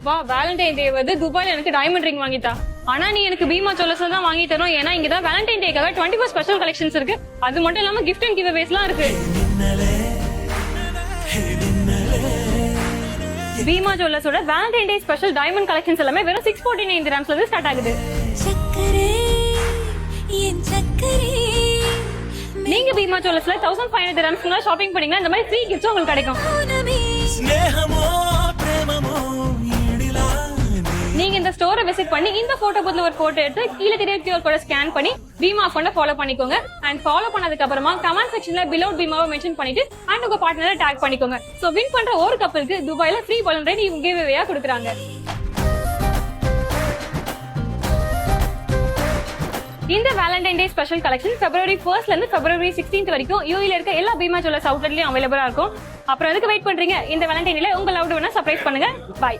வா வேலண்டைன் டே வந்து துபாயில எனக்கு டைமண்ட் ரிங் வாங்கிட்டா. ஆனா நீ எனக்கு பீமா ஜுவல்லர்ஸ்ல தான் வாங்கி தரணும். ஏன்னா இங்கதான் வேலண்டைன் டேக்காக 24 ஸ்பெஷல் கலெக்ஷன்ஸ் இருக்கு. அது மட்டும் இல்லாம கிஃப்ட் அண்ட் கிவ் அவேஸ்லாம் இருக்கு. பீமா ஜுவல்லர்ஸோட Valentine day special diamond collections எல்லாமே வெறும் 649 dirhams இருந்து ஸ்டார்ட் ஆகுது. நீங்க பீமா ஜுவல்லர்ஸ்ல 1500 dirhams ஷாப்பிங் பண்ணீங்கன்னா இந்த மாதிரி ஃப்ரீ கிஃப்ட்ஸ் உங்களுக்கு கிடைக்கும். நீங்க இந்த ஸ்டோரை விசிட் பண்ணி இந்த போட்டோ பூத்ல ஒரு போட்டோ எடுத்து கீழே தெரிய QR கோட ஸ்கேன் பண்ணி பீமா அக்கவுண்ட ஃபாலோ பண்ணிக்கோங்க. அண்ட் ஃபாலோ பண்ணதுக்கு அப்புறமா கமெண்ட் செக்ஷன்ல பிலோ பீமாவை மென்ஷன் பண்ணிட்டு அண்ட் உங்க பார்ட்னரை டாக் பண்ணிக்கோங்க. சோ வின் பண்ற ஒரு கப்பலுக்கு துபாயில ஃப்ரீ பலூன் ரைட் இவங்க கிவ் அவேயா கொடுக்குறாங்க. இந்த Valentine day special collection February 1st இருந்து February 16th வரைக்கும் யூஏல இருக்க எல்லா பீமா ஜுவல்லர்ஸ் அவுட்லெட்லயும் அவைலபிளா இருக்கும். அப்புறம் எதுக்கு வெயிட் பண்றீங்க? இந்த வேலண்டைன் டேல உங்க லவ்டு வேணா சர்ப்ரைஸ் பண்ணுங்க. பை.